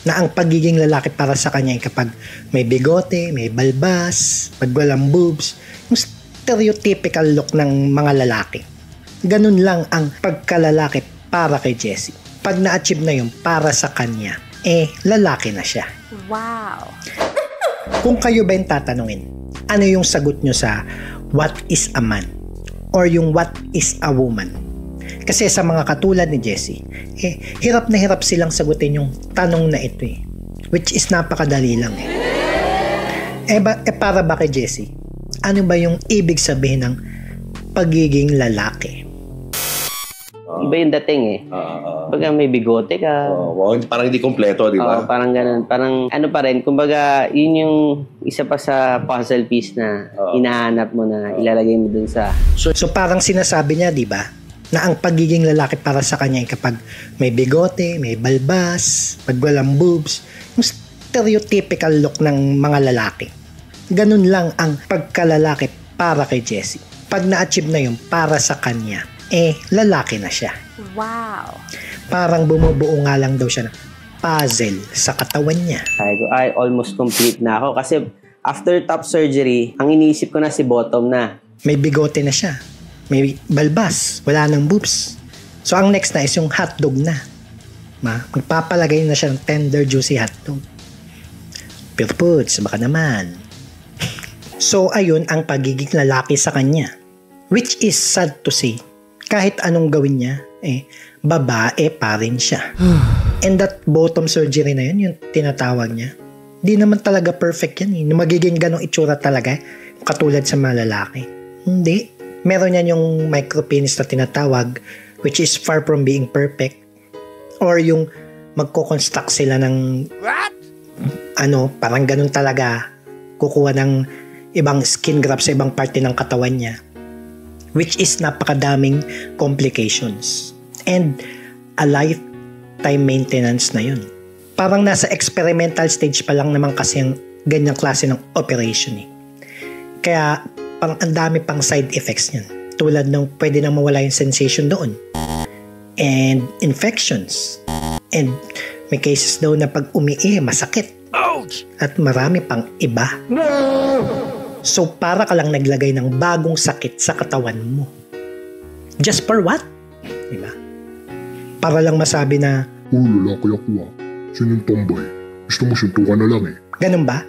na ang pagiging lalaki para sa kanya ay kapag may bigote, may balbas, pag walang boobs, yung stereotypical look ng mga lalaki. Ganun lang ang pagkalalaki para kay Jessie. Pag na-achieve na yun para sa kanya, lalaki na siya. Wow! Kung kayo ba yung tatanungin, ano yung sagot nyo sa what is a man? Or yung what is a woman? Kasi sa mga katulad ni Jessie, hirap na hirap silang sagutin yung tanong na ito which is napakadali lang para ba kay Jessie? Ano ba yung ibig sabihin ng pagiging lalaki? Iba yung dating Pagka may bigote ka. Parang hindi kompleto, di ba? Parang ganun. Parang ano pa rin, kumbaga, yun yung isa pa sa puzzle piece na hinahanap mo na ilalagay mo dun sa... So parang sinasabi niya, di ba, na ang pagiging lalaki para sa kanya ay kapag may bigote, may balbas, pag walang boobs, yung stereotypical look ng mga lalaki. Ganun lang ang pagkalalaki para kay Jessie. Pag na-achieve na yun para sa kanya, lalaki na siya. Wow! Parang bumubuo nga lang daw siya ng puzzle sa katawan niya. Ay, almost complete na ako. Kasi after top surgery, ang iniisip ko na si bottom na. May bigote na siya. May balbas. Wala nang boobs. So, ang next na is yung hotdog na. Magpapalagay na siya ng tender, juicy hotdog. Pure foods, baka naman. So, ayun ang pagiging lalaki sa kanya. Which is sad to say. Kahit anong gawin niya, babae pa rin siya. And that bottom surgery na yun, yung tinatawag niya, di naman talaga perfect yan. Magiging ganong itsura talaga, katulad sa mga lalaki. Hindi. Meron yan yung micropenis na tinatawag, which is far from being perfect. Or yung magko-construct sila ng parang ganun talaga, kukuha ng ibang skin graft sa ibang parte ng katawan niya, which is napakadaming complications and a lifetime maintenance na yun. Parang nasa experimental stage pa lang naman kasi ang ganyang klase ng operation Kaya parang ang dami pang side effects niyan, tulad ng pwede nang mawala yung sensation doon and infections, and may cases daw na pag masakit. Ouch! At marami pang iba. So para ka lang naglagay ng bagong sakit sa katawan mo. Just for what? Diba? Para lang masabi na, lalaki ako Sino yung tomboy? Gusto mo suntukan na lang Ganun ba?